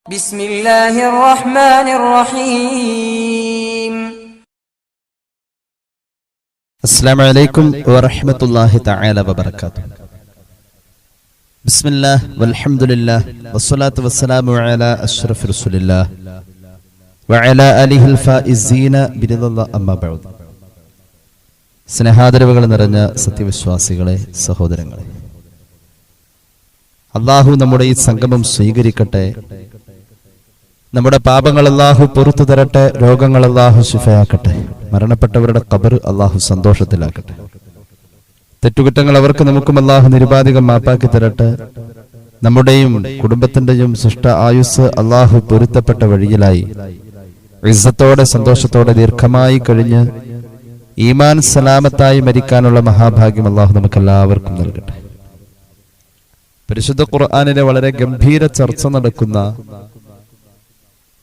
بسم الله الرحمن الرحيم. السلام عليكم ورحمة الله تعالى وبركاته. بسم الله والحمد لله والصلاة والسلام على أشرف رسول الله وعلى آله الفائزين برضا الله أما بعد. സ്നേഹാദരവുകൾ നിറഞ്ഞ സത്യവിശ്വാസികളെ, സഹോദരങ്ങളെ, അല്ലാഹു നമ്മുടെ ഈ സംഗമം സ്വീകരിക്കട്ടെ. നമ്മുടെ പാപങ്ങൾ അല്ലാഹു പുറത്തു തരട്ടെ. രോഗങ്ങൾ അല്ലാഹു ശിഫയാക്കട്ടെ. മരണപ്പെട്ടവരുടെ ഖബർ അല്ലാഹു സന്തോഷത്തിലാക്കട്ടെ. തെറ്റുകുറ്റങ്ങൾ അവർക്ക് നമുക്കും അല്ലാഹു നിരുപാധികം മാപ്പാക്കി തരട്ടെ. നമ്മുടെയും കുടുംബത്തിന്റെയും സൃഷ്ട ആയുസ് അല്ലാഹു പൊരുത്തപ്പെട്ട വഴിയിലായി ഇസ്സത്തോടെ സന്തോഷത്തോടെ ദീർഘമായി കഴിഞ്ഞ് ഈമാൻ സലാമത്തായി മരിക്കാനുള്ള മഹാഭാഗ്യം അല്ലാഹു നമുക്കെല്ലാവർക്കും നൽകട്ടെ. പരിശുദ്ധ ഖുർആനിലെ വളരെ ഗംഭീര ചർച്ച നടക്കുന്ന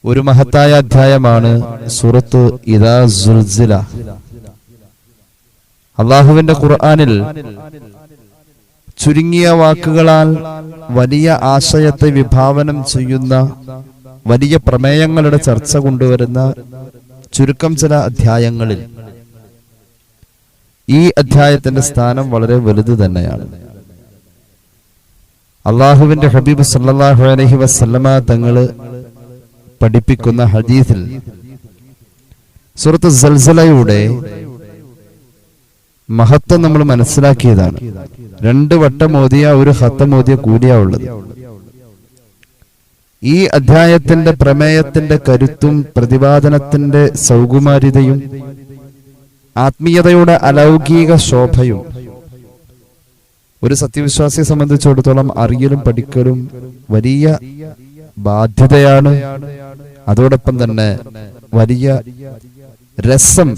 ഒരു മഹത്തായ അധ്യായമാണ് സൂറത്ത് ഇദാ സുൽസില. അല്ലാഹുവിന്റെ ഖുർആനിൽ ചുരുങ്ങിയ വാക്കുകളാൽ വലിയ ആശയത്തെ വിഭാവനം ചെയ്യുന്ന, വലിയ പ്രമേയങ്ങളുടെ ചർച്ച കൊണ്ടുവരുന്ന ചുരുക്കം ചില അധ്യായങ്ങളിൽ ഈ അധ്യായത്തിന്റെ സ്ഥാനം വളരെ വലുത് തന്നെയാണ്. അള്ളാഹുവിന്റെ ഹബീബ് സല്ലല്ലാഹു അലൈഹി വസല്ലമ തങ്ങള് പഠിപ്പിക്കുന്ന ഹദീസിൽ സൂറത്ത് സൽസലയുടെ മഹത്വം നമ്മൾ മനസ്സിലാക്കിയതാണ്. 2 വട്ടം ഓതിയ, 1 ഖത്തം ഓതിയ കൂലിയാ ഉള്ളത്. ഈ അധ്യായത്തിന്റെ പ്രമേയത്തിന്റെ കരുത്തും പ്രതിപാദനത്തിന്റെ സൗകുമാര്യതയും ആത്മീയതയുടെ അലൗകിക ശോഭയും ഒരു സത്യവിശ്വാസിയെ സംബന്ധിച്ചിടത്തോളം അറിയലും പഠിക്കലും വലിയ ബാധ്യതയാണ്. അതോടൊപ്പം തന്നെ വലിയ രസം,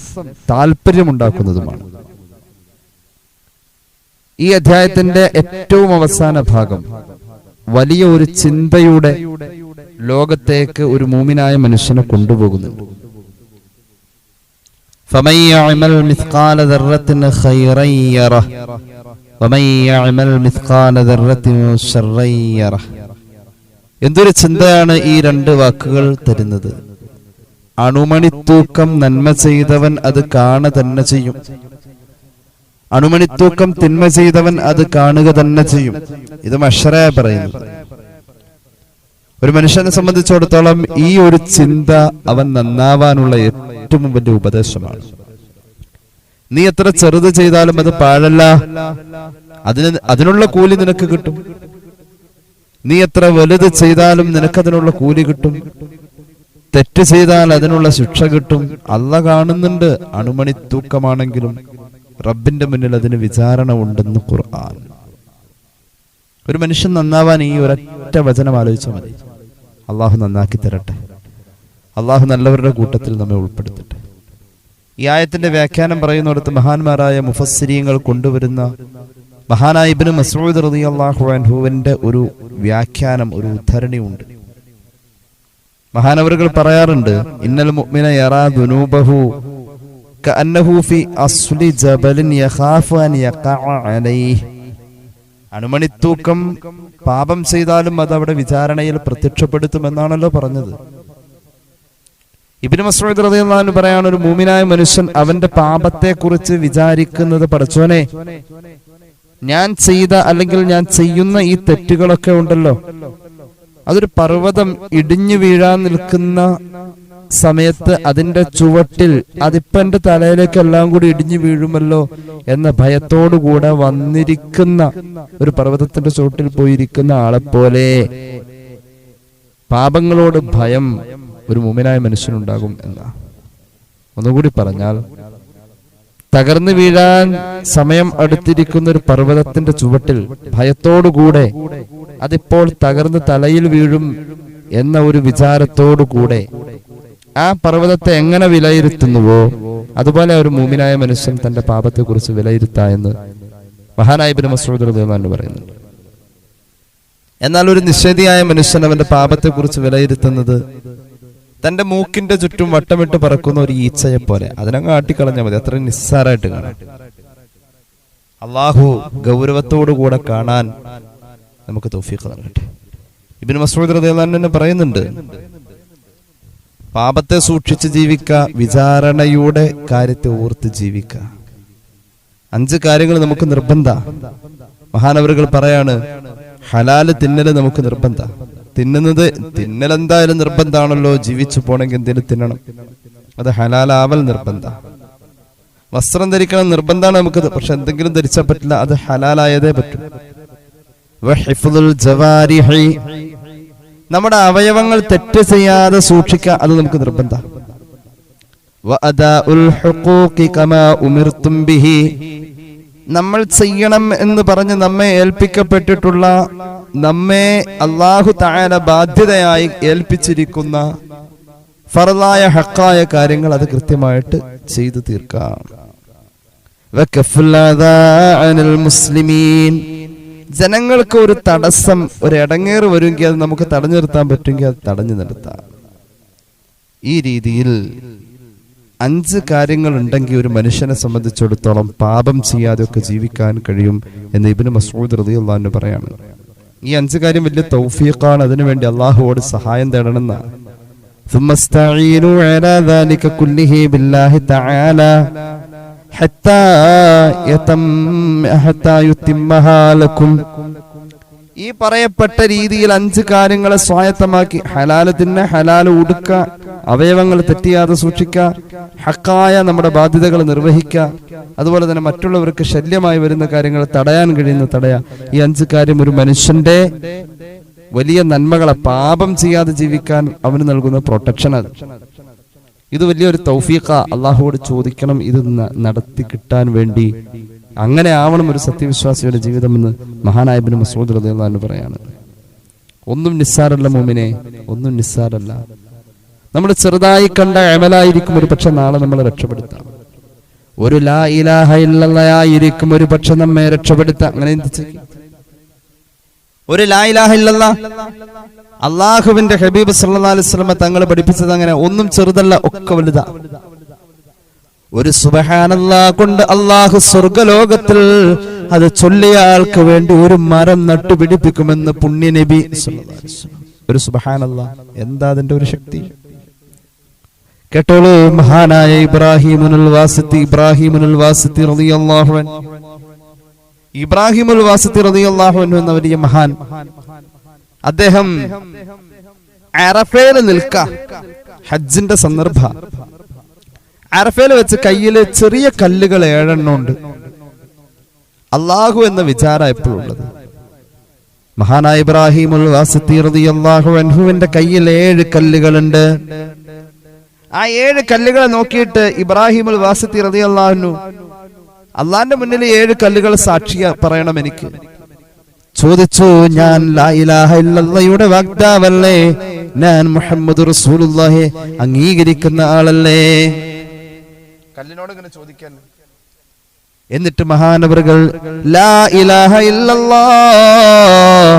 താല്പര്യമുണ്ടാക്കുന്നതുമാണ്. ഈ അധ്യായത്തിന്റെ ഏറ്റവും അവസാന ഭാഗം വലിയ ഒരു ചിന്തയുടെ ലോകത്തേക്ക് ഒരു മൂമിനായ മനുഷ്യനെ കൊണ്ടുപോകുന്നുണ്ട്. فمن يعمل مثقال ذرة خيرا يره ومن يعمل مثقال ذرة شرا يره. എന്തൊരു ചിന്തയാണ് ഈ 2 വാക്കുകൾ തരുന്നത്. അണുമണിത്തൂക്കം നന്മ ചെയ്തവൻ അത് കാണുക തന്നെ ചെയ്യും. അണുമണിത്തൂക്കം തിന്മ ചെയ്തവൻ അത് കാണുക തന്നെ ചെയ്യും. ഇത് മഹ്ശറായ പറയുന്നു. ഒരു മനുഷ്യനെ സംബന്ധിച്ചിടത്തോളം ഈ ഒരു ചിന്ത അവൻ നന്നാവാനുള്ള ഏറ്റവും വലിയ ഉപദേശമാണ്. നീ എത്ര ചെറുത് ചെയ്താലും അത് പാഴല്ല, അതിനുള്ള കൂലി നിനക്ക് കിട്ടും. നീ എത്ര വലുത് ചെയ്താലും നിനക്കതിനുള്ള കൂലി കിട്ടും. തെറ്റ് ചെയ്താൽ അതിനുള്ള ശിക്ഷ കിട്ടും. അല്ലാഹ് കാണുന്നുണ്ട്. അണുമണി തൂക്കമാണെങ്കിലും റബ്ബിന്റെ മുന്നിൽ അതിന് വിചാരണ ഉണ്ടെന്ന് ഖുർആൻ. ഒരു മനുഷ്യൻ നന്നാവാൻ ഈ ഒരൊറ്റ വചനം ആലോചിച്ചാൽ മതി. അള്ളാഹു നന്നാക്കി തരട്ടെ. അള്ളാഹു നല്ലവരുടെ കൂട്ടത്തിൽ നമ്മെ ഉൾപ്പെടുത്തട്ടെ. ഈ ആയത്തിന്റെ വ്യാഖ്യാനം പറയുന്നിടത്ത് മഹാന്മാരായ മുഫസ്സിരീങ്ങൾ കൊണ്ടുവരുന്ന മഹാനായ ഇബ്നു മസ്ഊദ് റളിയല്ലാഹു അൻഹുവിന്റെ ഒരു വ്യാഖ്യാനം, ഒരു ഉദ്ധരണി ഉണ്ട്. മഹാനവറുകൾ പറയാറുണ്ട്, ഇന്നൽ മുഅ്മിന യറാ ദുനൂബഹു കഅന്നഹു ഫി അസ്ലി ജബലിൻ യഖാഫു അൻ യഖഅ അലൈഹി. അണുമണിത്തൂക്കം പാപം ചെയ്താലും അത് അവിടെ വിചാരണയിൽ പ്രത്യക്ഷപ്പെടുത്തുമെന്നാണല്ലോ പറഞ്ഞത്. ഇബ്നു മസ്ഊദ് റളിയല്ലാഹു അൻഹു പറയാണ്, ഒരു മൂമിനായ മനുഷ്യൻ അവന്റെ പാപത്തെ കുറിച്ച് വിചാരിക്കുന്നത്, പടച്ചോനെ, ഞാൻ ചെയ്ത അല്ലെങ്കിൽ ഞാൻ ചെയ്യുന്ന ഈ തെറ്റുകളൊക്കെ ഉണ്ടല്ലോ, അതൊരു പർവ്വതം ഇടിഞ്ഞു വീഴാൻ നിൽക്കുന്ന സമയത്ത് അതിന്റെ ചുവട്ടിൽ അതിപ്പോ എന്റെ തലയിലേക്ക് എല്ലാം കൂടി ഇടിഞ്ഞു വീഴുമല്ലോ എന്ന ഭയത്തോടുകൂടെ വന്നിരിക്കുന്ന ഒരു പർവ്വതത്തിന്റെ ചുവട്ടിൽ പോയിരിക്കുന്ന ആളെപ്പോലെ പാപങ്ങളോട് ഭയം ഒരു മുഅ്മിനായ മനുഷ്യനുണ്ടാകും എന്ന. ഒന്നുകൂടി പറഞ്ഞാൽ, തകർന്നു വീഴാൻ സമയം അടുത്തിരിക്കുന്ന ഒരു പർവ്വതത്തിന്റെ ചുവട്ടിൽ ഭയത്തോടുകൂടെ അതിപ്പോൾ തകർന്ന് തലയിൽ വീഴും എന്ന ഒരു വിചാരത്തോടുകൂടെ ആ പർവ്വതത്തെ എങ്ങനെ വിലയിരുത്തുന്നുവോ അതുപോലെ ഒരു മുഅ്മിനായ മനുഷ്യൻ തന്റെ പാപത്തെ കുറിച്ച് വിലയിരുത്താ എന്ന് മഹാനായ ഇബ്നു മസ്ഊദ് റളിയല്ലാഹു അൻഹു പറയുന്നുണ്ട്. എന്നാൽ ഒരു നിഷേധിയായ മനുഷ്യൻ അവന്റെ പാപത്തെ കുറിച്ച് വിലയിരുത്തുന്നത് തന്റെ മൂക്കിന്റെ ചുറ്റും വട്ടമിട്ട് പറക്കുന്ന ഒരു ഈച്ചയെ പോലെ. അതിനങ്ങ് ആട്ടിക്കളഞ്ഞാൽ മതി. അത്ര നിസ്സാരമായിട്ട് കാണാൻ. അള്ളാഹു ഗൗരവത്തോടുകൂടെ കാണാൻ നമുക്ക് തൗഫീഖ് നൽകട്ടെ. ഇബ്നു മസ്ഊദ് റളിയല്ലാഹു അൻഹു പറയുന്നുണ്ട്, പാപത്തെ സൂക്ഷിച്ച് ജീവിക്കുക, വിചാരണയുടെ കാര്യത്തെ ഓർത്ത് ജീവിക്കുക. 5 കാര്യങ്ങൾ നമുക്ക് നിർബന്ധ. മഹാനവറുകൾ പറയാണ്, ഹലാല് തിന്നല് നമുക്ക് നിർബന്ധ. തിന്നൽ എന്തായാലും നിർബന്ധാണല്ലോ, ജീവിച്ചു പോണെങ്കിൽ എന്തെങ്കിലും തിന്നണം, അത് ഹലാലാവൽ നിർബന്ധ. വസ്ത്രം ധരിക്കണം നിർബന്ധാണ് നമുക്ക്, പക്ഷെ എന്തെങ്കിലും ധരിച്ചാൽ പറ്റില്ല, അത് ഹലാലായതേ പറ്റൂ. വഹിഫ്ദുൽ ജവാരിഹി, നമ്മുടെ അവയവങ്ങൾ തെറ്റ് ചെയ്യാതെ സൂക്ഷിക്കുക, അത് നമുക്ക് നിർബന്ധ. വഅദാഉൽ ഹുഖൂഖി കമാ ഉമിർതും ബിഹി, നമ്മൾ ചെയ്യണം എന്ന് പറഞ്ഞ് നമ്മെ ഏൽപ്പിക്കപ്പെട്ടിട്ടുള്ള, നമ്മെ അല്ലാഹു തആല ബാധ്യതയായി ഏൽപ്പിച്ചിരിക്കുന്ന ഫർളായ ഹഖായ കാര്യങ്ങൾ അത് കൃത്യമായിട്ട് ചെയ്തു തീർക്കാം. വകഫുൽ അദാ അനിൽ മുസ്ലിമീൻ, ജനങ്ങൾക്ക് ഒരു തടസ്സം, ഒരു ഇടങ്ങേറ് വരുമെങ്കിൽ അത് നമുക്ക് തടഞ്ഞു നിർത്താൻ പറ്റുമെങ്കിൽ അത് തടഞ്ഞു നിർത്താം. ഈ രീതിയിൽ 5 കാര്യങ്ങൾ ഉണ്ടെങ്കിൽ ഒരു മനുഷ്യനെ സംബന്ധിച്ചിടത്തോളം പാപം ചെയ്യാതെയൊക്കെ ജീവിക്കാൻ കഴിയും എന്ന് ഇബ്നു മസ്ഊദ് റളിയല്ലാഹു അൻഹു പറയാണ്. ഈ 5 കാര്യം വലിയ തൗഫീഖാണ്. അതിനുവേണ്ടി അള്ളാഹുവോട് സഹായം തേടണമെന്നാണ്. ثم استعينوا على ذلك كله بالله تعالى حتى يتمها لكم. ഈ പറയപ്പെട്ട രീതിയിൽ 5 കാര്യങ്ങളെ സ്വായത്തമാക്കി, ഹലാല് തിന്ന, ഹലാല് ഉടുക്ക, അവയവങ്ങൾ തെറ്റിയാതെ സൂക്ഷിക്കുക, ഹക്കായ നമ്മുടെ ബാധ്യതകൾ നിർവഹിക്കുക, അതുപോലെ തന്നെ മറ്റുള്ളവർക്ക് ശല്യമായി വരുന്ന കാര്യങ്ങൾ തടയാൻ കഴിയുന്ന തടയാ. ഈ 5 കാര്യം ഒരു മനുഷ്യന്റെ വലിയ നന്മകളെ, പാപം ചെയ്യാതെ ജീവിക്കാൻ അവന് നൽകുന്ന പ്രൊട്ടക്ഷൻ. ഇത് വലിയൊരു തൗഫീഖ. അള്ളാഹുവോട് ചോദിക്കണം ഇത് നടത്തി കിട്ടാൻ വേണ്ടി. അങ്ങനെ ആവണം ഒരു സത്യവിശ്വാസിയുടെ ജീവിതം എന്ന് മഹാനായ ഇബ്നു മസ്ഊദ് റളിയല്ലാഹു അൻഹു പറയാണ്. ഒന്നും നിസ്സാരല്ല മോമിനെ, ഒന്നും നിസ്സാരല്ല. നമ്മൾ ചെറുതായി കണ്ട അമലായിരിക്കും ഒരു പക്ഷെ നാളെ നമ്മളെ രക്ഷപ്പെടുത്താം. ഒരു ലാ ഇലാഹ ഇല്ലല്ലാഹ് ആയിരിക്കും ഒരു പക്ഷെ നമ്മെ രക്ഷപ്പെടുത്താം. അങ്ങനെ ചിന്തിച്ചു, ഒരു ലാ ഇലാഹ ഇല്ലല്ലാഹ് അള്ളാഹുവിന്റെ ഹബീബ് സല്ലല്ലാഹു അലൈഹി വസല്ലം തങ്ങൾ പഠിപ്പിച്ചത് അങ്ങനെ. ഒന്നും ചെറുതല്ല, ഒക്കെ വലുതാ. ഒരു സുബ്ഹാനല്ലാഹ് കൊണ്ട് അള്ളാഹു സ്വർഗലോകത്തിൽ അത് ചൊല്ലിയ ആൾക്ക് വേണ്ടി ഒരു മരം നട്ടുപിടിപ്പിക്കുമെന്ന് പുണ്യ നബി സല്ലല്ലാഹു അലൈഹി വസല്ലം. ഒരു സുബ്ഹാനല്ലാഹ്, എന്താ അതിന്റെ ഒരു ശക്തി കേട്ടോളൂ. മഹാനായ ഇബ്രാഹിമുൽ വാസിത്തി റളിയല്ലാഹു അൻഹു, ഇബ്രാഹിമുൽ വാസിത്തി റളിയല്ലാഹു അൻഹു എന്ന വലിയ മഹാൻ, അദ്ദേഹം അറഫയിൽ നിൽക്കാം. ഹജ്ജിന്റെ സന്ദർഭ, അറഫയിൽ വെച്ച് കയ്യില് ചെറിയ കല്ലുകൾ 7 എണ്ണം ഉണ്ട്. അള്ളാഹു എന്ന വിചാരം എപ്പോഴുള്ളത്. മഹാനായ ഇബ്രാഹിമുൽ വാസിത്തി റളിയല്ലാഹു അൻഹുവിന്റെ കയ്യിൽ 7 കല്ലുകളുണ്ട്. ആ 7 കല്ലുകളെ നോക്കിയിട്ട് ഇബ്രാഹിമുൽ വാസിത്തി റളിയല്ലാഹു അൻഹു അള്ളാന്റെ മുന്നിൽ 7 കല്ലുകൾ സാക്ഷി പറയണം. എനിക്ക് ചോദിച്ചു, ഞാൻ ലാ ഇലാഹ ഇല്ലല്ലാഹയുടെ വക്താവല്ലേ, ഞാൻ മുഹമ്മദ് റസൂലുള്ളാഹി അംഗീകരിക്കുന്ന ആളല്ലേ? കല്ലിനോട് ഇങ്ങനെ ചോദിക്കാൻ. എന്നിട്ട് മഹാനവറുകൾ ലാ ഇലാഹ ഇല്ലല്ലാഹ്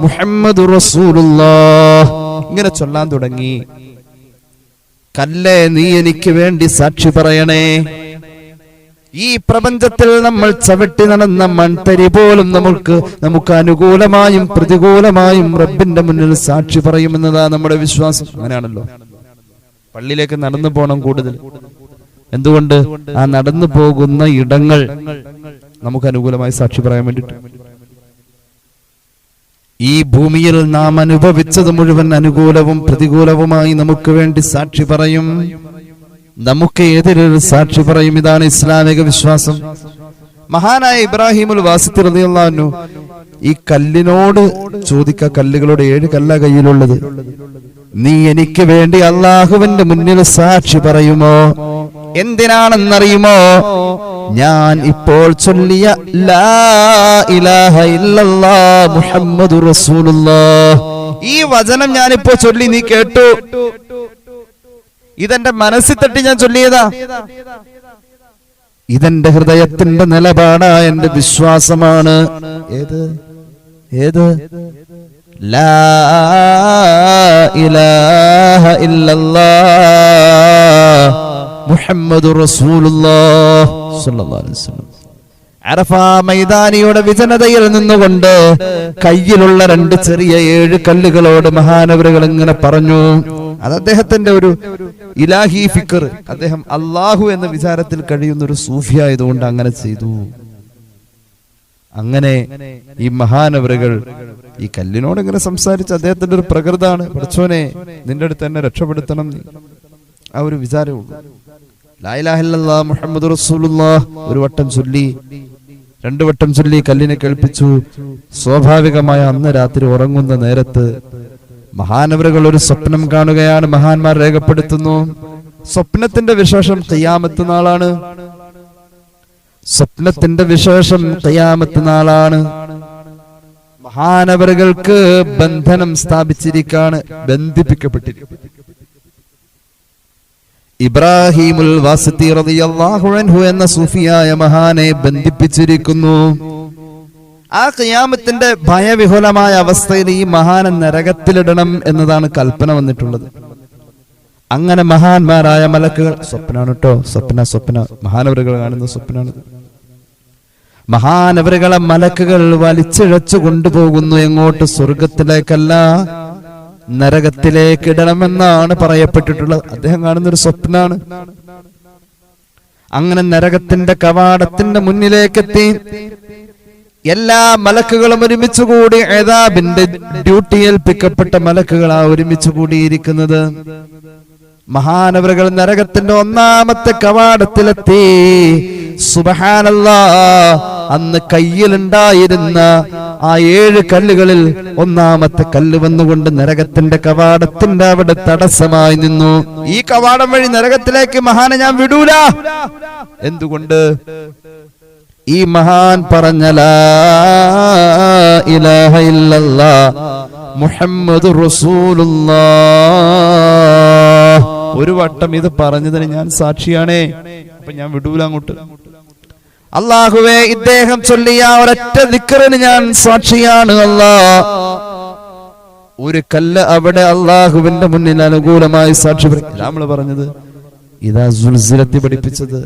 മുഹമ്മദ് റസൂലുള്ളാഹ് ഇങ്ങനെ ചൊല്ലാൻ തുടങ്ങി. കല്ലേ, നീ എനിക്ക് വേണ്ടി സാക്ഷി പറയണേ. ഈ പ്രപഞ്ചത്തിൽ നമ്മൾ ചവിട്ടി നടന്ന മൺതരി പോലും നമുക്ക് അനുകൂലമായും പ്രതികൂലമായും റബ്ബിന്റെ മുന്നിൽ സാക്ഷി പറയുമെന്നതാ നമ്മുടെ വിശ്വാസം. അങ്ങനെയാണല്ലോ. പള്ളിയിലേക്ക് നടന്നു പോകണം കൂടുതൽ. എന്തുകൊണ്ട്? ആ നടന്നു പോകുന്ന ഇടങ്ങൾ നമുക്ക് അനുകൂലമായി സാക്ഷി പറയാൻ വേണ്ടിട്ട്. ഈ ഭൂമിയിൽ നാം അനുഭവിച്ചത് മുഴുവൻ അനുകൂലവും പ്രതികൂലവുമായി നമുക്ക് വേണ്ടി സാക്ഷി പറയും. നമുക്ക് എതിരൊരു സാക്ഷി പറയും. ഇതാണ് ഇസ്ലാമിക വിശ്വാസം. മഹാനായ ഇബ്രാഹിമുൽ വാസിത്തി റളിയല്ലാഹു അൻഹു ഈ കല്ലിനോട് ചോദിക്ക, കല്ലുകളോട് 7 കല്ലാ കയ്യിലുള്ളത്, നീ എനിക്ക് വേണ്ടി അള്ളാഹുവിന്റെ മുന്നിൽ സാക്ഷി പറയുമോ? എന്തിനാണെന്നറിയുമോ? ഞാൻ ഇപ്പോൾ ചൊല്ലിയ ലാ ഇലാഹ ഇല്ലല്ലാഹ് മുഹമ്മദുർ റസൂലുള്ളാഹ്, ഈ വചനം ഞാനിപ്പോ ചൊല്ലി, നീ കേട്ടു. ഇതെന്റെ മനസ്സിൽ തട്ടി ഞാൻ ചൊല്ലിയതാ. ഇതെന്റെ ഹൃദയത്തിന്റെ നിലപാടാ, എന്റെ വിശ്വാസമാണ്. ഏത് ലാ ഇലാഹ ഇല്ലല്ലാഹ് മുഹമ്മദുർ റസൂലുള്ളാഹ് സ്വല്ലല്ലാഹു അലൈഹി വസല്ലം. അറഫ മൈതാനിയുടെ വിജനതയിൽ നിന്നുകൊണ്ട് കയ്യിലുള്ള 2 ചെറിയ 7 കല്ലുകളോട് മഹാനവറുകൾ ഇങ്ങനെ പറഞ്ഞു. അത് അദ്ദേഹത്തിന്റെ ഒരു ഇലാഹി ഫിക്ർ. അദ്ദേഹം അള്ളാഹു എന്ന വിചാരത്തിൽ കഴിയുന്ന ഒരു സൂഫി ആയതുകൊണ്ട് അങ്ങനെ ചെയ്തു. അങ്ങനെ ഈ മഹാനവറുകൾ ഈ കല്ലിനോട് ഇങ്ങനെ സംസാരിച്ച് അദ്ദേഹത്തിന്റെ ഒരു പ്രകൃതാണ്, പഠിച്ചോനെ നിന്റെ അടുത്ത് എന്നെ രക്ഷപ്പെടുത്തണം, ആ ഒരു വിചാരമുള്ളൂ. ലാ ഇലാഹ ഇല്ലല്ലാഹ് മുഹമ്മദുർ റസൂലുള്ളാഹ് ഒരു വട്ടം ചൊല്ലി, 2 വട്ടം ചൊല്ലി കല്ലിനെ കേൾപ്പിച്ചു. സ്വാഭാവികമായ അന്ന് രാത്രി ഉറങ്ങുന്ന നേരത്ത് മഹാനവറുകൾ ഒരു സ്വപ്നം കാണുകയാണ്. മഹാന്മാർ രേഖപ്പെടുത്തുന്നു, സ്വപ്നത്തിന്റെ വിശേഷം ഖിയാമത്ത് നാളാണ്. സ്വപ്നത്തിന്റെ വിശേഷം ഖിയാമത്ത് നാളാണ്. മഹാനവറുകൾക്ക് ബന്ധനം സ്ഥാപിച്ചിരിക്കാണ്, ബന്ധിപ്പിക്കപ്പെട്ടിരിക്കുന്നു. ഇബ്രാഹിമുൽ വാസിത്തി റളിയല്ലാഹു അൻഹു എന്ന സൂഫിയായ മഹാനെ ബന്ധിപ്പിച്ചിരിക്കുന്നു. ആ ഖിയാമത്തിന്റെ ഭയവിഹുലമായ അവസ്ഥയിൽ ഈ മഹാനെ നരകത്തിലിടണം എന്നതാണ് കൽപ്പന വന്നിട്ടുള്ളത്. അങ്ങനെ മഹാന്മാരായ മലക്കുകൾ, സ്വപ്നാണ് കേട്ടോ, സ്വപ്ന മഹാനവറുകൾ കാണുന്ന സ്വപ്നാണ്. മഹാനവറുകളെ മലക്കുകൾ വലിച്ചിഴച്ചു കൊണ്ടുപോകുന്നു. എങ്ങോട്ട്? സ്വർഗത്തിലേക്കല്ല, നരകത്തിലേക്ക് ഇടണമെന്നാണ് പറയപ്പെട്ടിട്ടുള്ളത്. അദ്ദേഹം കാണുന്നൊരു സ്വപ്നാണ്. അങ്ങനെ നരകത്തിന്റെ കവാടത്തിന്റെ മുന്നിലേക്കെത്തി എല്ലാ മലക്കുകളും ഒരുമിച്ച് കൂടി, അദാബിന്റെ ഡ്യൂട്ടി ഏൽപ്പിക്കപ്പെട്ട മലക്കുകളാ ഒരുമിച്ച് കൂടിയിരിക്കുന്നത്. മഹാനവറുകൾ നരകത്തിന്റെ 1ാമത്തെ കവാടത്തിലെത്തി. സുബ്ഹാനല്ലാഹ്, അന്ന് കയ്യിലുണ്ടായിരുന്ന ആ 7 കല്ലുകളിൽ 1ാമത്തെ കല്ല് വന്നുകൊണ്ട് നരകത്തിന്റെ കവാടത്തിന്റെ അവിടെ തടസ്സമായി നിന്നു. ഈ കവാടം വഴി നരകത്തിലേക്ക് മഹാനെ ഞാൻ വിടൂല. എന്തുകൊണ്ട്? ഈ മഹാൻ പറഞ്ഞ ലാ ഇലാഹ ഇല്ലല്ലാഹ് മുഹമ്മദുർ റസൂലുള്ളാഹ്. ഒരു വട്ടം ഇത് പറഞ്ഞതിന് ഞാൻ സാക്ഷിയാണേ, അപ്പൊ ഞാൻ വിടൂല അങ്ങോട്ട്. അല്ലാഹുവേ, ഇദ്ദേഹം ചൊല്ലിയ ഒരൊറ്റ ദിക്റിന് ഞാൻ സാക്ഷിയാണ്. അല്ലാഹ്, ഒരു കല്ല് അവിടെ അള്ളാഹുവിന്റെ മുന്നിൽ അനുകൂലമായി സാക്ഷി പറയും. നമ്മൾ പറഞ്ഞത് ഇതാ സുൽസിലത്തി പഠിപ്പിച്ചത്,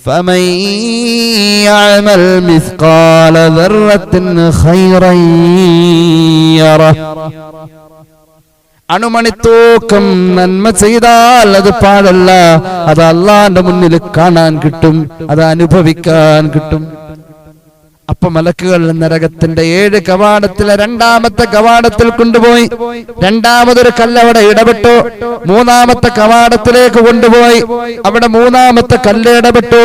فمن يعمل مثقال ذرة خيرا يره. അണുമണിത്തൂക്കം നന്മ ചെയ്താൽ അത് പാടല്ല, അത് അള്ളാന്റെ മുന്നിൽ കാണാൻ കിട്ടും, അത് അനുഭവിക്കാൻ കിട്ടും. അപ്പൊ മലക്കുകൾ നരകത്തിന്റെ 7 കവാടത്തിലെ 2ാമത്തെ കവാടത്തിൽ കൊണ്ടുപോയി. 2ാമതൊരു കല്ല് അവിടെ ഇടപെട്ടു. 3ാമത്തെ കവാടത്തിലേക്ക് കൊണ്ടുപോയി. അവിടെ 3ാമത്തെ കല്ല് ഇടപെട്ടു.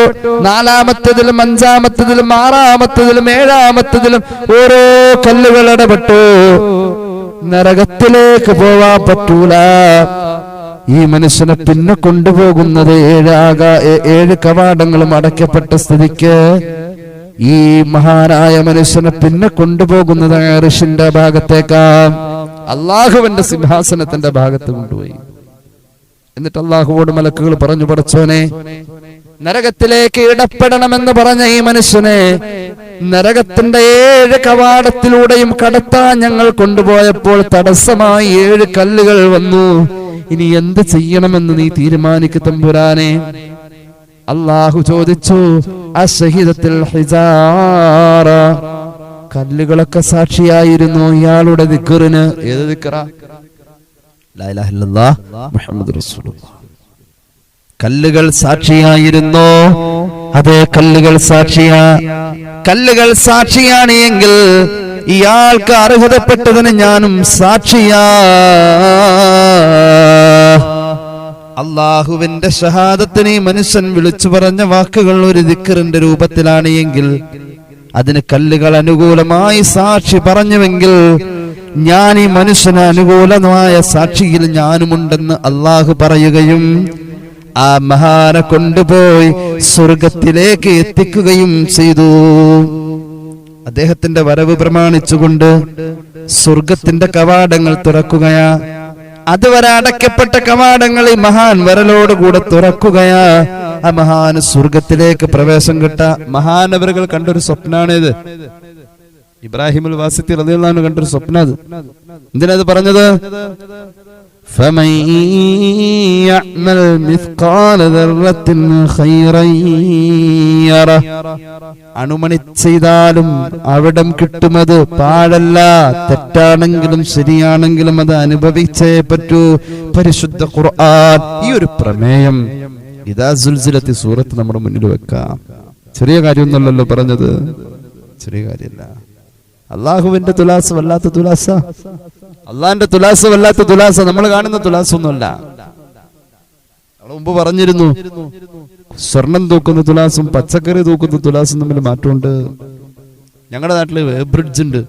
4ാമത്തതിലും 5ാമത്തതിലും 6ാമത്തതിലും 7ാമത്തതിലും ഓരോ കല്ലുകൾ ഇടപെട്ടു. നരകത്തിലേക്ക് പോവാൻ പറ്റൂല. ഈ മനുഷ്യനെ പിന്നെ കൊണ്ടുപോകുന്നത് 7 കവാടങ്ങളും അടയ്ക്കപ്പെട്ട സ്ഥിതിക്ക് ഈ മഹാനായ മനുഷ്യനെ പിന്നെ കൊണ്ടുപോകുന്നത് അർശിന്റെ ഭാഗത്തേക്കാം, അള്ളാഹുവിന്റെ സിംഹാസനത്തിന്റെ ഭാഗത്ത് കൊണ്ടുപോയി. എന്നിട്ട് അള്ളാഹുവോട് മലക്കുകൾ പറഞ്ഞു, പടച്ചോനെ, നരകത്തിലേക്ക് ഇടപെടണമെന്ന് പറഞ്ഞ ഈ മനുഷ്യനെ നരകത്തിന്റെ 7 കവാടത്തിലൂടെയും കടത്താൻ ഞങ്ങൾ കൊണ്ടുപോയപ്പോൾ തടസ്സമായി 7 കല്ലുകൾ വന്നു. ഇനി എന്ത് ചെയ്യണമെന്ന് നീ തീരുമാനിക്കു തമ്പുരാനെ. അള്ളാഹു ചോദിച്ചു, അശഹിദത്തിൽ ഹിജാറ, കല്ലുകളൊക്കെ സാക്ഷിയായിരുന്നു ഇയാളുടെ ദിക്റിന്. ഏത് ദിക്റാ? ലാ ഇലാഹ ഇല്ലല്ലാഹ് മുഹമ്മദുർ റസൂലുള്ളാഹ്. കല്ലുകൾ സാക്ഷിയായിരുന്നു. അതേ, കല്ലുകൾ സാക്ഷിയാണ് എങ്കിൽ ഇയാൾക്ക് അർഹതപ്പെട്ടതിന് ഞാനും സാക്ഷിയാ. അള്ളാഹുവിന്റെ ഷഹാദത്തിന് ഈ മനുഷ്യൻ വിളിച്ചു പറഞ്ഞ വാക്കുകൾ ഒരു ദിക്റിന്റെ രൂപത്തിലാണ് എങ്കിൽ അതിന് കല്ലുകൾ അനുകൂലമായി സാക്ഷി പറഞ്ഞുവെങ്കിൽ ഞാൻ ഈ മനുഷ്യന് അനുകൂലമായ സാക്ഷിയിൽ ഞാനുമുണ്ടെന്ന് അള്ളാഹു പറയുകയും ആ മഹാനെ കൊണ്ടുപോയി സ്വർഗത്തിലേക്ക് എത്തിക്കുകയും ചെയ്തു. അദ്ദേഹത്തിന്റെ വരവ് പ്രമാണിച്ചുകൊണ്ട് സ്വർഗത്തിന്റെ കവാടങ്ങൾ തുറക്കുകയാ. അതുവരെ അടയ്ക്കപ്പെട്ട കവാടങ്ങൾ ഈ മഹാൻ വരലോടുകൂടെ തുറക്കുകയാ. ആ മഹാന് സ്വർഗത്തിലേക്ക് പ്രവേശം കിട്ട മഹാനവറുകൾ കണ്ടൊരു സ്വപ്നാണിത്. ഇബ്രാഹിമുൽ വാസിത്തി റളിയല്ലാഹു അൻഹു കണ്ടൊരു സ്വപ്നം. അത് എന്തിനത് പറഞ്ഞത്? فمن يعمل مثقال ذرة خيرا يره. അണുമണി ചെയ്താലും അവിടം കിട്ടുന്നത് പാഴല്ല. തെറ്റാണെങ്കിലും ശരിയാണെങ്കിലും അത് അനുഭവിച്ചേ പറ്റൂ. പരിശുദ്ധ ഖുർആൻ ഈ ഒരു പ്രമേയം ഇദാ സുൽസിലത്തി സൂറത്ത് നമ്മുടെ മുന്നിൽ വെക്കാം. ചെറിയ കാര്യമൊന്നുമല്ലല്ലോ പറഞ്ഞത്, ചെറിയ കാര്യമല്ല. അള്ളാഹുവിന്റെ തുലാസ് വല്ലാത്ത തുലാസ, അള്ളാഹിന്റെ തുലാസ് വല്ലാത്ത തുലാസ. നമ്മൾ കാണുന്ന തുലാസൊന്നുമല്ല. നമ്മൾ മുമ്പ് പറഞ്ഞിരുന്നു, സ്വർണം തൂക്കുന്ന തുലാസും പച്ചക്കറി തൂക്കുന്ന തുലാസും തമ്മിൽ മാറ്റമുണ്ട്. ഞങ്ങളുടെ നാട്ടില് ബ്രിഡ്ജ് ഉണ്ട്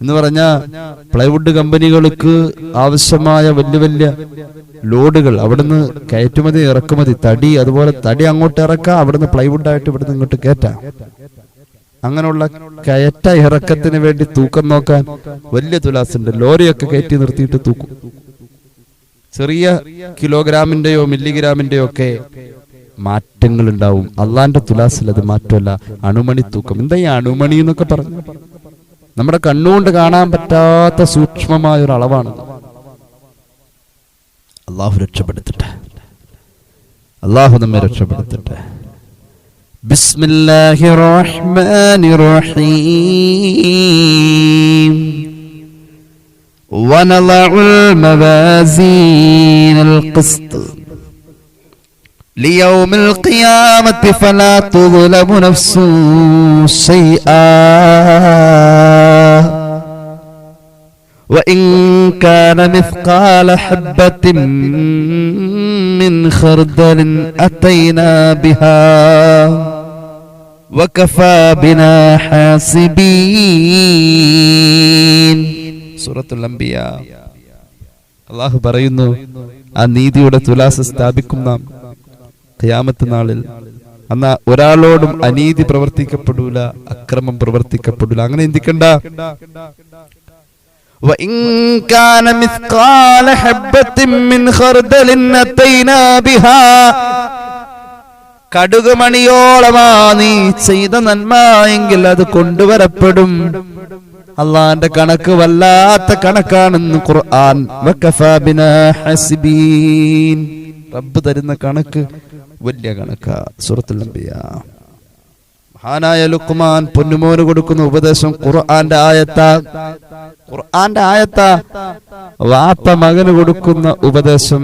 എന്ന് പറഞ്ഞാൽ പ്ലൈവുഡ് കമ്പനികൾക്ക് ആവശ്യമായ വലിയ വലിയ ലോഡുകൾ അവിടുന്ന് കയറ്റുമതി ഇറക്കുമതി, തടി, അതുപോലെ തടി അങ്ങോട്ട് ഇറക്കാം, അവിടുന്ന് പ്ലൈവുഡ് ആയിട്ട് ഇവിടുന്ന് ഇങ്ങോട്ട് കയറ്റാം. അങ്ങനെയുള്ള കയറ്റ ഇറക്കത്തിന് വേണ്ടി തൂക്കം നോക്കാൻ വലിയ തുലാസുണ്ട്. ലോറിയൊക്കെ കയറ്റി നിർത്തിയിട്ട് തൂക്കും. ചെറിയ കിലോഗ്രാമിന്റെയോ മില്ലിഗ്രാമിന്റെയോ ഒക്കെ മാറ്റങ്ങൾ ഉണ്ടാവും. അള്ളാന്റെ തുലാസിൽ അത് മാറ്റമല്ല. അണുമണി തൂക്കം. എന്താ ഈ അണുമണി എന്നൊക്കെ പറഞ്ഞു? നമ്മുടെ കണ്ണുകൊണ്ട് കാണാൻ പറ്റാത്ത സൂക്ഷ്മമായ ഒരു അളവാണ്. അള്ളാഹു രക്ഷപ്പെടുത്തട്ടെ, അള്ളാഹു നമ്മെ രക്ഷപ്പെടുത്തട്ടെ. ബിസ്മില്ലാഹിർ റഹ്മാനിർ റഹീം. വനളഉൽ മവാസീനൽ ഖിസ്ത് ലിയൗമിൽ ഖിയാമത്തി ഫലാ തുദ്ലമു നഫ്സുൻ ശൈആ وإن كان مثقال حبة من خردل أتينا بها وكفى بنا حاسبين. സൂറത്തുൽ അംബിയ. അല്ലാഹു പറയുന്നു, ആ നീതിയുടെ തുലാസ് സ്ഥാപിക്കും നാം ഖിയാമത്ത് നാളിൽ. അന്ന് ഒരാളോടും അനീതി പ്രവർത്തിക്കപ്പെടൂല, അക്രമം പ്രവർത്തിക്കപ്പെടൂല. അങ്ങനെ ചിന്തിക്കണ്ട. وإن كان مثقال حبة من خردل أتينا بها. കടുകുമണിയോളമാ നീ ചെയ്ത നന്മ എങ്കിൽ അത് കൊണ്ടുവരപ്പെടും. അള്ളാന്റെ കണക്ക് വല്ലാത്ത കണക്കാണെന്ന് ഖുർആൻ. വകഫാ ബിനാ ഹസിബീൻ. റബ്ബ് തരുന്ന കണക്ക് വലിയ കണക്കാ. സൂറത്തുൽ അംബിയ. മഹാനായ ലുഖ്മാൻ പൊന്നുമോന് കൊടുക്കുന്ന ഉപദേശം ഖുർആന്റെ ആയത്താ. ഖുർആന്റെ ആയത്താ. വാപ്പ മകന് കൊടുക്കുന്ന ഉപദേശം.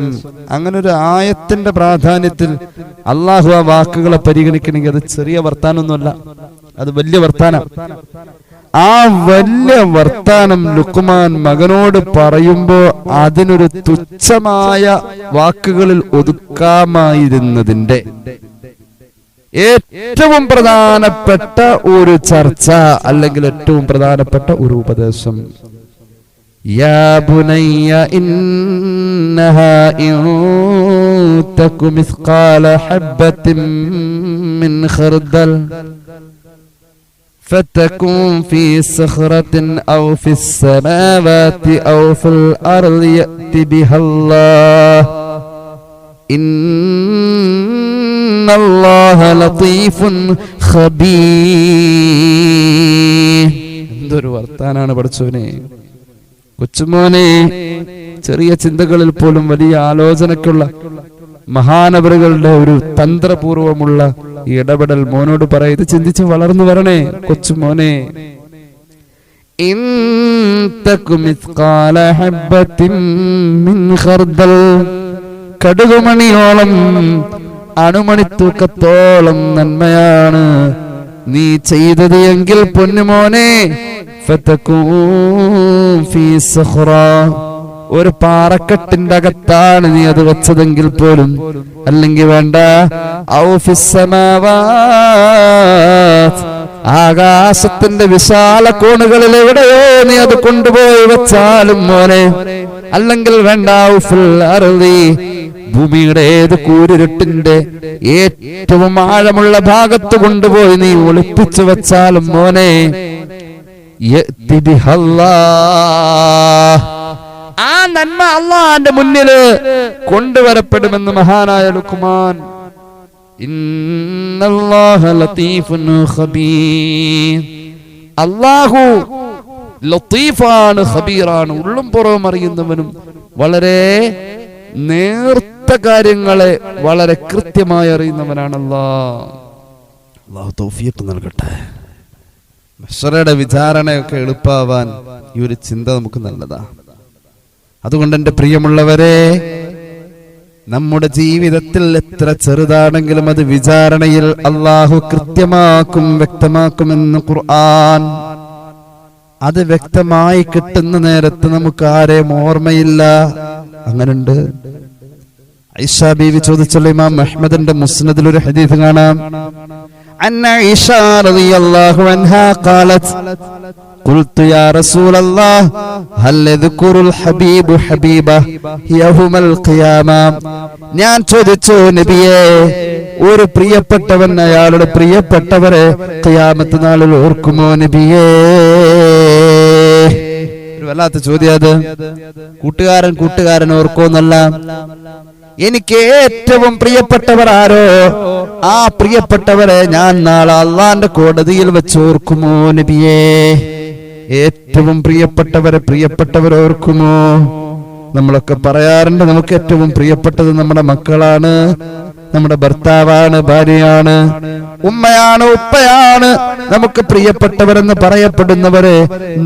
അങ്ങനെ ഒരു ആയത്തിന്റെ പ്രാധാന്യത്തിൽ അള്ളാഹു ആ വാക്കുകളെ പരിഗണിക്കണമെങ്കിൽ അത് ചെറിയ വർത്താനൊന്നുമല്ല, അത് വലിയ വർത്താനം. ആ വലിയ വർത്താനം ലുഖ്മാൻ മകനോട് പറയുമ്പോ അതിനൊരു തുച്ഛമായ വാക്കുകളിൽ ഒതുക്കാമായിരുന്നതിന്റെ ഏറ്റവും പ്രധാനപ്പെട്ട ഒരു ചർച്ച, അല്ലെങ്കിൽ ഏറ്റവും പ്രധാനപ്പെട്ട ഒരു ഉപദേശം. യാ ബുനയ്യ ഇന്നഹാ ഇൻ തകു മിസ്ഖാല ഹബ്ബത്തിൻ മിൻ ഖർദൽ فتكون في صخرة أو في السماوات أو في الأرض يأتي بها الله إن الله لطيف خبير. എന്തൊരു വർത്താനാണ് പഠിച്ചവനെ. കൊച്ചുമോനെ, ചെറിയ ചിന്തകളിൽ പോലും വലിയ ആലോചനക്കുള്ള മഹാനവറുകളുടെ ഒരു തന്ത്രപൂർവമുള്ള ഇടപെടൽ മോനോട് പറയും. ഇത് ചിന്തിച്ച് വളർന്നു വരണേ കൊച്ചുമോനെ. കടുകുമണിയോളം, അണുമണിത്തൂക്കത്തോളം നന്മയാണ് നീ ചെയ്തത് എങ്കിൽ പൊന്നുമോനെ, ഒരു പാറക്കെട്ടിന്റെ അകത്താണ് നീ അത് വെച്ചതെങ്കിൽ പോലും, അല്ലെങ്കിൽ വേണ്ട, ആകാശത്തിന്റെ വിശാല കോണുകളിൽ എവിടെയോ നീ അത് കൊണ്ടുപോയി വെച്ചാലും മോനെ, അല്ലെങ്കിൽ വേണ്ട, ഭൂമിയുടെ ഏത് കൂരിരുട്ടിന്റെ ഏറ്റവും ആഴമുള്ള ഭാഗത്ത് കൊണ്ടുപോയി നീ ഒളിപ്പിച്ചു വെച്ചാലും മോനെ, ആ നന്മ അള്ളാന്റെ മുന്നില് കൊണ്ടുവരപ്പെടുമെന്ന് മഹാനായ ലുഖ്മാൻ. ഇന്നല്ലാഹ ലതീഫുൻ ഖബീർ. അല്ലാഹു ലതീഫാണ്, ഖബീറാണ്, ഉള്ളും പുറവും അറിയുന്നവനും വളരെ നേർത്ത കാര്യങ്ങളെ വളരെ കൃത്യമായി അറിയുന്നവനാണ് അല്ലാഹു തൗഫീഖ് നൽകട്ടെ. മഹ്ശറയുടെ വിചാരണയൊക്കെ എളുപ്പമാവാൻ ഈ ഒരു ചിന്ത നമുക്ക് നല്ലതാ. അതുകൊണ്ട് എൻ്റെ പ്രിയമുള്ളവരെ, നമ്മുടെ ജീവിതത്തിൽ എത്ര ചെറുതാണെങ്കിലും അത് വിചാരണയിൽ അല്ലാഹു കൃത്യമാക്കും, വ്യക്തമാക്കുമെന്ന് ഖുർആൻ. അത് വ്യക്തമായി കിട്ടുന്ന നേരത്ത് നമുക്ക് ആരെയും ഓർമ്മയില്ല. അങ്ങനുണ്ട്. ഐഷ ബീവി ചോദിച്ചുള്ള ഇമാം അഹ്മദിന്റെ മുസ്നദിൽ ഒരു ഹദീസ് കാണാം. അന്ന ഐഷ റളിയല്ലാഹു അൻഹാ ഖാലത് ഖുൽതു യാ റസൂലല്ലാഹ് ഹൽ യദ്കുറുൽ ഹബീബു ഹബീബഹ യൗമൽ ഖിയാമ. ഞാൻ ചോദിച്ചു, നബിയേ, ഒരു പ്രിയപ്പെട്ടവൻ അയാളുടെ പ്രിയപ്പെട്ടവരെ ഖിയാമത്ത് നാളിൽ ഓർക്കുമോ നബിയേ? ഒരു വല്ലാത്ത ചോദ്യം അത്. കൂട്ടുകാരൻ ഓർക്കോന്നല്ല, എനിക്ക് ഏറ്റവും പ്രിയപ്പെട്ടവർ ആരോ ആ പ്രിയപ്പെട്ടവരെ ഞാൻ നാളെ അള്ളാന്റെ കോടതിയിൽ വെച്ച് ഓർക്കുമോ നബിയേ? ഏറ്റവും പ്രിയപ്പെട്ടവരെ ഓർക്കുമോ? നമ്മളൊക്കെ പറയാറുണ്ട്, നമുക്ക് ഏറ്റവും പ്രിയപ്പെട്ടത് നമ്മുടെ മക്കളാണ്, നമ്മുടെ ഭർത്താവാണ്, ഭാര്യയാണ്, ഉമ്മയാണ്, ഉപ്പയാണ്. നമുക്ക് പ്രിയപ്പെട്ടവരെന്ന് പറയപ്പെടുന്നവരെ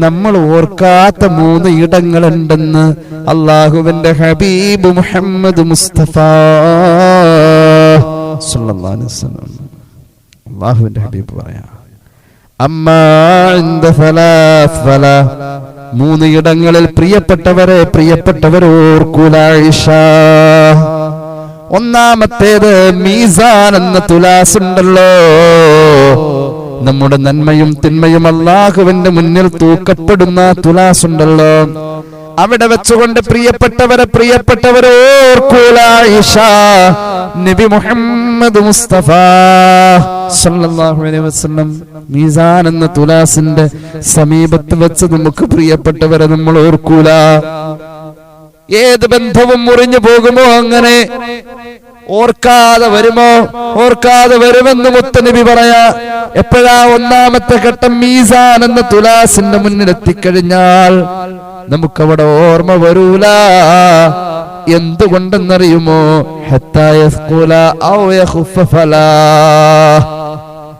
നമ്മൾ ഓർക്കാത്ത 3 ഇടങ്ങളുണ്ടെന്ന് അള്ളാഹുവിന്റെ ഹബീബ് മുഹമ്മദ് മുസ്തഫ സല്ലല്ലാഹു അലൈഹി വസല്ലം. അള്ളാഹുവിന്റെ ഹബീബ് പറയാ, അമ്മാ ഇൻദ ഫലാ 3 ഇടങ്ങളിൽ പ്രിയപ്പെട്ടവരെ ഓർക്കൂല ആയിഷ. ഒന്നാമത്തേത് മീസാൻ എന്ന തുലാസ് ഉണ്ടല്ലോ, നമ്മുടെ നന്മയും തിന്മയും അല്ലാഹുവിന്റെ മുന്നിൽ തൂക്കപ്പെടുന്ന തുലാസ് ഉണ്ടല്ലോ, അവിടെ വെച്ചുകൊണ്ട് പ്രിയപ്പെട്ടവരെ ഓർക്കൂല ആയിഷ. നബി മുഹമ്മദ് മുസ്തഫ സല്ലല്ലാഹു അലൈഹി വസല്ലം മീസാൻ എന്ന തുലാസിന്റെ സമീപത്ത് വെച്ച് നമുക്ക് പ്രിയപ്പെട്ടവരെ നമ്മൾ ഓർക്കൂല. ഏത് ബന്ധവും മുറിഞ്ഞു പോകുമോ അങ്ങനെ ഓർക്കാതെ വരുമെന്ന് മുത്തനബി പറയാ. എപ്പോഴാ ഒന്നാമത്തെ ഘട്ടം മീസാൻ എന്ന തുലാസിന്റെ മുന്നിലെത്തിക്കഴിഞ്ഞാൽ നമുക്കവിടെ ഓർമ്മ വരൂല. എന്തുകൊണ്ടെന്നറിയുമോ? ഹത്താ യസ്ഖുല ഔ യഖുഫ ഫലാ.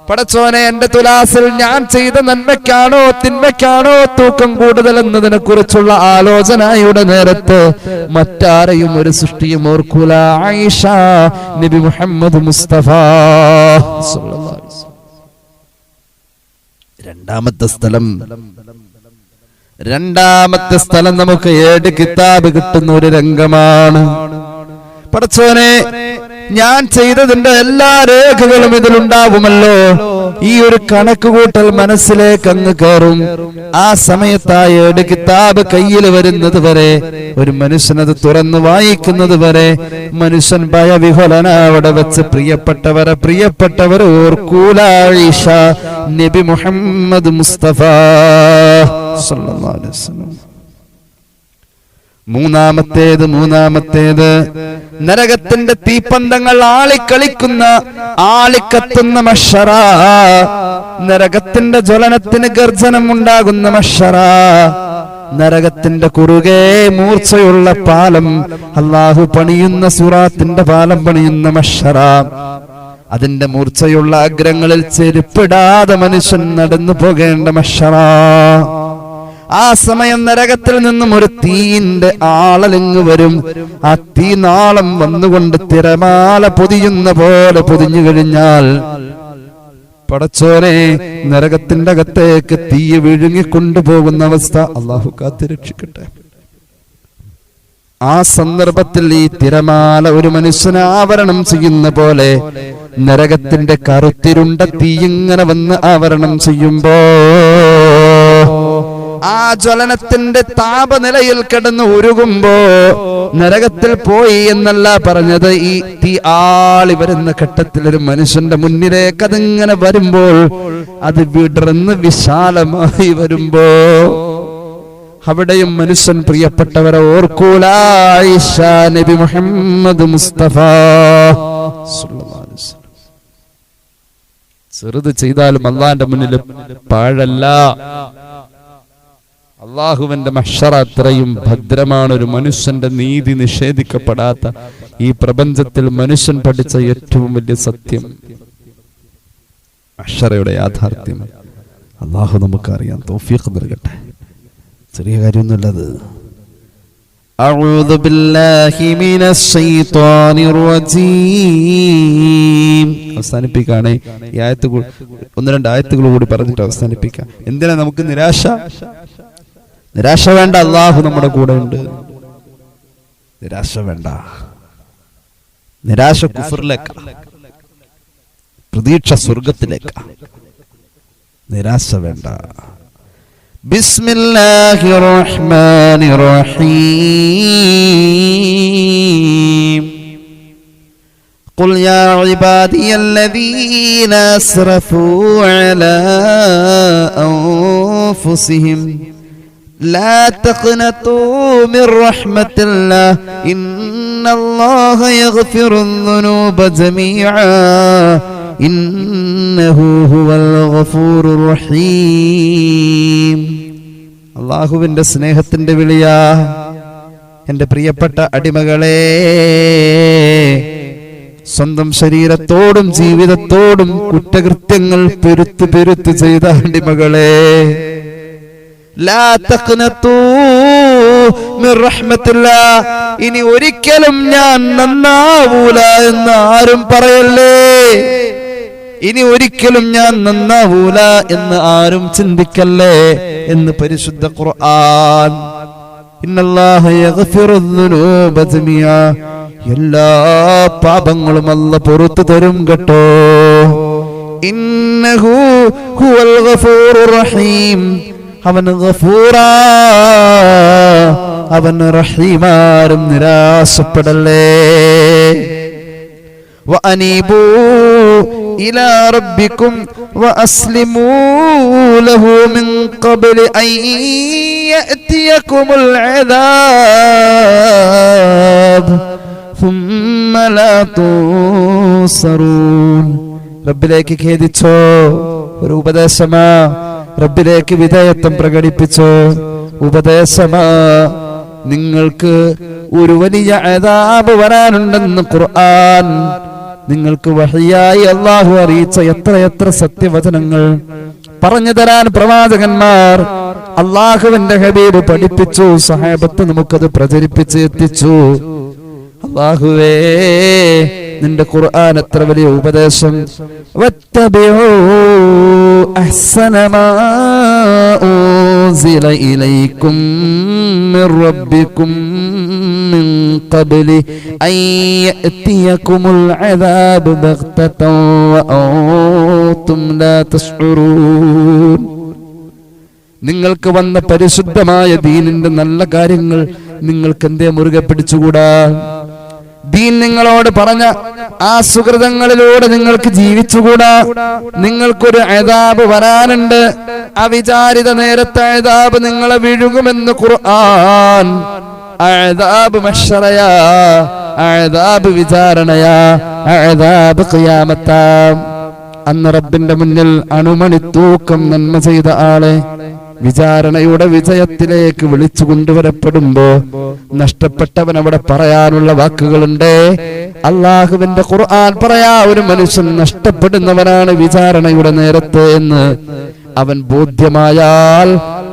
പടച്ചോനെ, എന്റെ തുലാസിൽ ഞാൻ ചെയ്ത നന്മയ്ക്കാണോ തിന്മയ്ക്കാണോ തൂക്കം കൂടുതൽ എന്നതിനെ കുറിച്ചുള്ള ആലോചനയുടെ നേരത്ത് മറ്റാരെയും ഒരു സൃഷ്ടിയും ഓർക്കൂല ആയിഷ. നബി മുഹമ്മദ് മുസ്തഫ സല്ലല്ലാഹു അലൈഹി വസല്ലം. രണ്ടാമത്തെ സ്ഥലം നമുക്ക് 7 കിതാബ് കിട്ടുന്ന ഒരു രംഗമാണ്. പടച്ചോനെ, ഞാൻ ചെയ്തതിന്റെ എല്ലാ രേഖകളും ഇതിലുണ്ടാവുമല്ലോ. ഈ ഒരു കണക്കുകൂട്ടൽ മനസ്സിലേക്ക് അങ്ങ് കയറും. ആ സമയത്തായ 7 കിതാബ് കയ്യിൽ വരുന്നത് വരെ, ഒരു മനുഷ്യനത് തുറന്നു വായിക്കുന്നത് വരെ മനുഷ്യൻ ഭയവിഹ്വലന അവിടെ വെച്ച് പ്രിയപ്പെട്ടവരെ ഓർക്കൂല ആയിഷ. നബി മുഹമ്മദ് മുസ്തഫ സല്ലല്ലാഹു അലൈഹി വസല്ലം. മൂന്നാമത്തേത് നരകത്തിന്റെ തീപ്പന്തങ്ങൾ ആളിക്കത്തുന്ന മഹ്ശറ, നരകത്തിന്റെ ജ്വലനത്തിന് ഗർജനം ഉണ്ടാകുന്ന മഹ്ശറ, നരകത്തിന്റെ കുറുകെ മൂർച്ചയുള്ള പാലം, അല്ലാഹു പണിയുന്ന സിറാത്തിന്റെ പാലം പണിയുന്ന മഹ്ശറ, അതിന്റെ മൂർച്ചയുള്ള അഗ്രങ്ങളിൽ ചെരുപ്പിടാതെ മനുഷ്യൻ നടന്നു പോകേണ്ട മഹ്ശറ. ആ സമയം നരകത്തിൽ നിന്നും ഒരു തീന്റെ ആളലിങ്ങ് വരും. ആ തീനാളം വന്നുകൊണ്ട് തിരമാല പൊതിയുന്ന പോലെ പൊതിഞ്ഞു കഴിഞ്ഞാൽ, പടച്ചോനെ, നരകത്തിന്റെ അകത്തേക്ക് തീ വിഴുങ്ങിക്കൊണ്ടുപോകുന്ന അവസ്ഥ അല്ലാഹു കാത്തുരക്ഷിക്കട്ടെ. ആ സന്ദർഭത്തിൽ ഈ തിരമാല ഒരു മനുഷ്യനെ ആവരണം ചെയ്യുന്ന പോലെ നരകത്തിന്റെ കറുത്തിരുണ്ട തീയിങ്ങനെ വന്ന് ആവരണം ചെയ്യുമ്പോ ആ ജ്വലനത്തിന്റെ താപനിലയിൽ കിടന്ന് ഉരുകുമ്പോ നരകത്തിൽ പോയി എന്നല്ല പറഞ്ഞത്. ഈ തീ ആളി വരുന്ന ഘട്ടത്തിൽ ഒരു മനുഷ്യന്റെ മുന്നിലേക്ക് അതിങ്ങനെ വരുമ്പോൾ, അത് വിടർന്ന് വിശാലമായി വരുമ്പോ അവിടെയും മനുഷ്യൻ പ്രിയപ്പെട്ടവരെ ഓർക്കൂല ആയിഷ. നബി മുഹമ്മദ് മുസ്തഫ സല്ലല്ലാഹു അലൈഹി വസല്ലം. ചെറുത് ചെയ്താലും അല്ലാഹുവിന്റെ മുന്നിൽ പാഴല്ല. അള്ളാഹുവിന്റെ മഹ്ശറ അത്രയും ഭദ്രമാണ്. ഒരു മനുഷ്യന്റെ നീതി നിഷേധിക്കപ്പെടാത്ത ഈ പ്രപഞ്ചത്തിൽ മനുഷ്യൻ പഠിച്ച ഏറ്റവും വലിയ സത്യം മഹ്ശറയുടെ യാഥാർത്ഥ്യം. അള്ളാഹു നമുക്കറിയാം, തൗഫീഖ് നൽകട്ടെ. ചെറിയ കാര്യമൊന്നുമല്ലത്. അഊദു ബില്ലാഹി മിനശ് ശൈത്വാനിർ റജീം. അവസാനിപ്പിക്കാണ് ഈ ആയത്ത്, ഒന്ന് രണ്ട് ആയത്തുകൾ കൂടി പറഞ്ഞിട്ട് അവസാനിപ്പിക്കാം. എന്തിനാ നമുക്ക് നിരാശ? നിരാശ വേണ്ട, അള്ളാഹു നമ്മുടെ കൂടെ ഉണ്ട്. നിരാശ വേണ്ട. നിരാശ കുഫറിലേക്ക്, പ്രതീക്ഷ സ്വർഗത്തിലേക്ക്. നിരാശ വേണ്ട. ബിസ്മില്ലാഹിർ റഹ്മാനിർ റഹീം. ഖുൽ യാ ഇബാദിയല്ലദീന അസ്റഫൂ അലാ അൻഫുസിഹിം لا تقنطوا من رحمة الله إن الله يغفر الذنوب جميعا إنه هو الغفور الرحيم. അല്ലാഹുവിന്റെ സ്നേഹത്തിന്റെ വിളിയാ എൻ്റെ പ്രിയപ്പെട്ട അടിമകളെ, സ്വന്തം ശരീരത്തോടും ജീവിതത്തോടും കുറ്റകൃത്യങ്ങൾ പെരുത്ത് പെരുത്ത് ചെയ്ത അടിമകളെ, ലാ തഖ്നതൂ മിർ റഹ്മത്തില്ലാഹ്, ഇനി ഒരിക്കലും ഞാൻ നന്നാവൂല എന്ന് ആരും പറയല്ലേ. ഇനി ഒരിക്കലും ഞാൻ നന്നാവൂല എന്ന് ആരും ചിന്തിക്കല്ലേ എന്ന് പരിശുദ്ധ ഖുർആൻ. ഇന്നല്ലാഹ യഗ്ഫിറുദ്ദുനൂബ ജമീഅ, എല്ലാ പാപങ്ങളും അല്ലാഹു പുറത്തു തരും കേട്ടോ. ഇന്നഹു ഹുവൽ ഗഫൂറുർ റഹീം, അവൻ ഗഫൂറാ, അവൻ റഹീമാരും നിരാശപ്പെടല്ലേ. വഅനീബൂ ഇലാ റബ്ബിക്കും വഅസ്ലിമൂ ലഹു മിൻ ഖബ്ലി അൻ യഅതിയകുമുൽ അദാബ് സുമ്മ ലാ തുൻസറൂൻ. റബ്ബിലേക്ക് ഖേദിച്ചോ, ഒരു ഉപദേശമാ. റബ്ബിലേക്ക് വിധേയത്വം പ്രകടിപ്പിച്ചോ, ഉപദേശമാ. നിങ്ങൾക്ക് ഒരു വലിയ അദാബ് വരാനുണ്ടെന്ന് ഖുർആൻ നിങ്ങൾക്ക് വഹിയായി അല്ലാഹു അറിയിച്ച എത്രയെത്ര സത്യവചനങ്ങൾ പറഞ്ഞു തരാൻ പ്രവാചകന്മാർ, അല്ലാഹുവിന്റെ ഹബീബ് പഠിപ്പിച്ചു. സഹാബത്ത് നമുക്കത് പ്രചരിപ്പിച്ച് എത്തിച്ചു. അല്ലാഹുവേ, നിന്റെ ഖുർആൻ എത്ര വലിയ ഉപദേശം. വത്തബിഉ അഹ്സന മാ ഉൻസില ഇലൈക്കും മിർ റബ്ബിക്കും മിൻ ഖബ്ലി അൻ യഅതിയകുമുൽ അദാബു ബഗ്തതൻ വഅൻതും ലാ തശ്ഉറൂൻ. നിങ്ങൾക്ക് വന്ന പരിശുദ്ധമായ ദീനിന്റെ നല്ല കാര്യങ്ങൾ നിങ്ങൾക്ക് എന്തേ മുറുകെ പിടിച്ചുകൂടാ? ദീൻ നിങ്ങളോട് പറഞ്ഞ ആ സുകൃതങ്ങളിലൂടെ നിങ്ങൾക്ക് ജീവിച്ചുകൂടാ? നിങ്ങൾക്കൊരു അദാബ് വരാനുണ്ട്, അവിചാരിത നേരത്തെ അദാബ് നിങ്ങളെ വിഴുകുമെന്ന് ഖുർആൻ. അദാബ് മഹ്ശറയാ, അദാബ് വിചാരണയാ, അദാബ് ഖിയാമത്താ. അന്ന് റബ്ബിന്റെ മുന്നിൽ അണുമണി തൂക്കം നന്മ ചെയ്ത ആളെ വിചാരണയുടെ വിജയത്തിലേക്ക് വിളിച്ചു കൊണ്ടുവരപ്പെടുമ്പോ നഷ്ടപ്പെട്ടവൻ അവിടെ പറയാനുള്ള വാക്കുകളുണ്ട്. അള്ളാഹുവിന്റെ ഖുർആൻ പറയാ, ഒരു മനുഷ്യൻ നഷ്ടപ്പെടുന്നവനാണ് വിചാരണയുടെ നേരത്ത് എന്ന് അവൻ ബോധ്യമായാൽ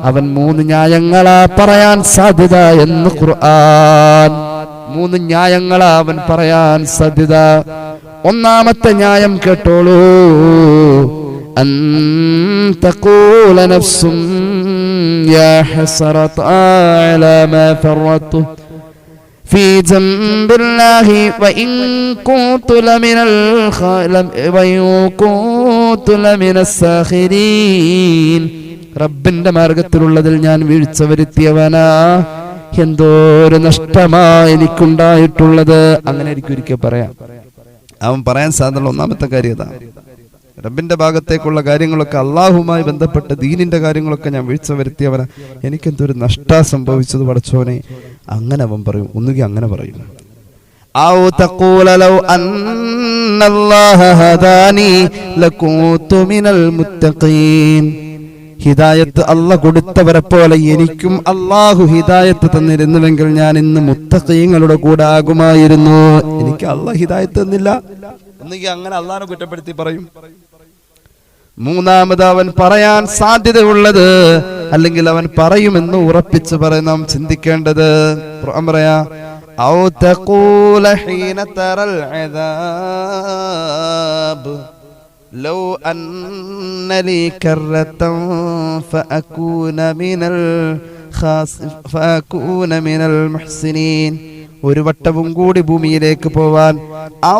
അവൻ 3 ന്യായങ്ങളാ പറയാൻ സാധ്യത എന്ന് ഖുർആൻ. 3 ന്യായങ്ങളാ അവൻ പറയാൻ സാധ്യത. ഒന്നാമത്തെ ന്യായം കേട്ടോളൂ. أن تقول نفس يا حسرة على ما فرطت في جنب الله وإن كنت لمن الساخرين. റബ്ബിന്റെ മാർഗത്തിലുള്ളതിൽ ഞാൻ വീഴ്ച വരുത്തിയവനാ, എന്തോരു നഷ്ടമായി എനിക്കുണ്ടായിട്ടുള്ളത്. അങ്ങനെ എനിക്ക് ഒരിക്കൽ പറയാം. അവൻ പറയാൻ സാധ്യത ഒന്നാമത്തെ കാര്യം റബ്ബിന്റെ ഭാഗത്തേക്കുള്ള കാര്യങ്ങളൊക്കെ, അള്ളാഹുമായി ബന്ധപ്പെട്ട ദീനിന്റെ കാര്യങ്ങളൊക്കെ ഞാൻ വീഴ്ച വരുത്തിയവനാ, എനിക്കെന്തൊരു നഷ്ടാ സംഭവിച്ചത് പടച്ചോനെ. അങ്ങനെ അവൻ പറയും. ഒന്നുകിൽ അങ്ങനെ പറയും, ഔ തഖൂല ലൗ അന്നല്ലാഹ ഹദാനി ലകുന്തു മിനൽ മുത്തഖീൻ. ഹിദായത്ത് അല്ല കൊടുത്തവരെ പോലെ എനിക്കും അള്ളാഹു ഹിദായത്ത് തന്നിരുന്നുവെങ്കിൽ ഞാൻ ഇന്ന് മുത്തഖീങ്ങളുടെ കൂടെ ആകുമായിരുന്നു. എനിക്ക് അള്ളാഹ് ഹിദായത്ത് തന്നില്ല എന്നെങ്കിൽ അങ്ങനെ അള്ളാഹിനെ കുറ്റപ്പെടുത്തി പറയും. മൂന്നാമത് അവൻ പറയാൻ സാധ്യതയുള്ളത്, അല്ലെങ്കിൽ അവൻ പറയുമെന്ന് ഉറപ്പിച്ച് പറയും നാം ചിന്തിക്കേണ്ടത്. ഖുർആൻ പറയാ ഔ തഖൂല ഹീന തറൽ അദാബ് ലൗ അന്ന ലീ കറതൻ ഫഅകൂന മിനൽ മുഹ്സിനീൻ. ഒരു വട്ടവും കൂടി ഭൂമിയിലേക്ക് പോവാൻ.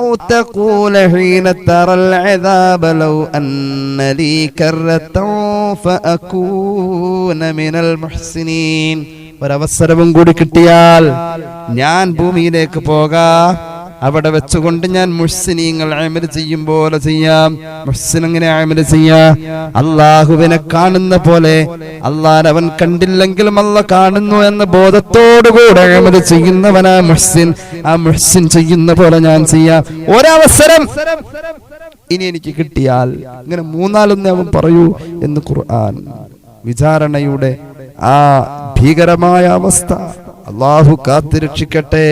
ഔ തഖൂല ഹീന തറൽ അദാബ ലൗ അന്ന ലീ കറതൻ ഫഅകൂന മിനൽ മുഹ്സിനീൻ. ഒരവസരവും കൂടി കിട്ടിയാൽ ഞാൻ ഭൂമിയിലേക്ക് പോകാം, അവിടെ വെച്ചുകൊണ്ട് ഞാൻ മുഹ്സിനീങ്ങൾ അമൽ ചെയ്യും പോലെ ചെയ്യാം. മുഹ്സിൻ എങ്ങനെ അമൽ ചെയ്യാം? അള്ളാഹുവിനെ കാണുന്ന പോലെ, അള്ളാഹ് അവൻ കണ്ടില്ലെങ്കിലും അള്ളാഹ് കാണുന്നു എന്ന ബോധത്തോടുകൂടെ അമൽ ചെയ്യുന്നവനാ മുഹ്സിൻ. ആ മുഹ്സിൻ ചെയ്യുന്ന പോലെ ഞാൻ ചെയ്യാം. ഒരവസരം ഇനി എനിക്ക് കിട്ടിയാൽ, ഇങ്ങനെ മൂന്നാലൊന്നേ അവൻ പറയൂ എന്ന് ഖുർആൻ. വിചാരണയുടെ ആ ഭീകരമായ അവസ്ഥ അള്ളാഹു കാത്തുരക്ഷിക്കട്ടെ,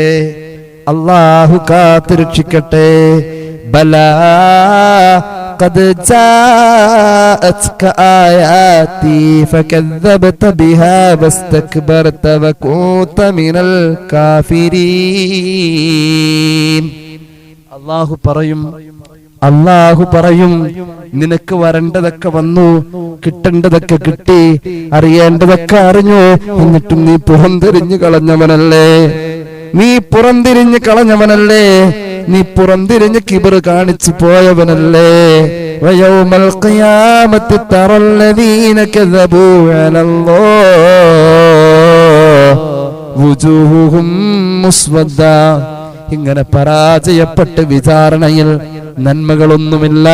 അല്ലാഹു കാത്തുരക്ഷിക്കട്ടെ. ബലാ ഖദ് ജാഅത്ക ആയാതി ഫകദ്ദബത ബിഹാ വസ്തക്ബർത വകുത മിനൽ കാഫിരീൻ. അല്ലാഹു പറയും നിനക്ക് വരേണ്ടതൊക്കെ വന്നു, കിട്ടേണ്ടതൊക്കെ കിട്ടി, അറിയേണ്ടതൊക്കെ അറിഞ്ഞു, എന്നിട്ടും നീ പുറംതിരിഞ്ഞു കളഞ്ഞവനല്ലേ, നീ പുറംതിരിഞ്ഞ് കിബർ കാണിച്ചു പോയവനല്ലേ. വയൗമൽ ഖിയാമത്തി തറല്ലദീന കദബൂ അലല്ലാഹ് വുജൂഹുഹും മുസ്വദ്ദ. ഇങ്ങനെ പരാജയപ്പെട്ട് വിചാരണയിൽ നന്മകളൊന്നുമില്ല,